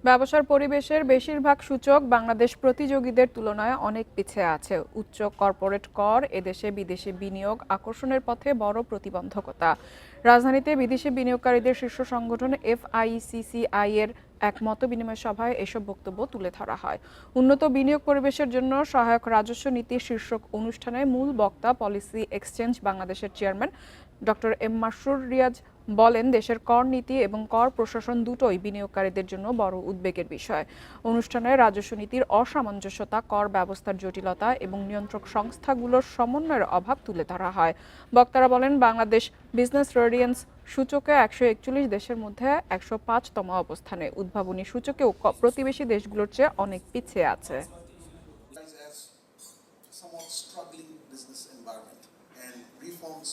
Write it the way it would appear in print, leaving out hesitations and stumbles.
ব্যবসার পরিবেশের বেশিরভাগ সূচক বাংলাদেশ প্রতিযোগীদের তুলনায় অনেক পিছিয়ে আছে। উচ্চ কর্পোরেট কর এদেশে বিদেশি বিনিয়োগ আকর্ষণের পথে বড় প্রতিবন্ধকতা। রাজধানীতে বিদেশি বিনিয়োগকারীদের শীর্ষ সংগঠন এফআইসিসিআই এর এক মতবিনিময় সভায় এসব বক্তব্য তুলে ধরা হয়। উন্নত বিনিয়োগ পরিবেশের জন্য সহায়ক রাজস্ব নীতি শীর্ষক অনুষ্ঠানে মূল বক্তা পলিসি এক্সচেঞ্জ বাংলাদেশের chairman doctor M Masrur Riaz বলেন, দেশের কর নীতি এবং কর প্রশাসন দুটোই বিনিয়োগকারীদের জন্য বড় উদ্বেগের বিষয়। অনুষ্ঠানে রাজস্ব নীতির অসামঞ্জস্যতা, কর ব্যবস্থার জটিলতা এবং নিয়ন্ত্রক সংস্থাগুলোর সমন্বয়ের অভাব তুলে ধরা হয়। বক্তারা বলেন, বাংলাদেশ বিজনেস রেডিয়েন্স সূচকে 141 দেশের মধ্যে 105তম অবস্থানে। উদ্ভাবনী সূচকেও প্রতিবেশী দেশগুলোর চেয়ে অনেক পিছিয়ে আছে। somewhat struggling business environment and reforms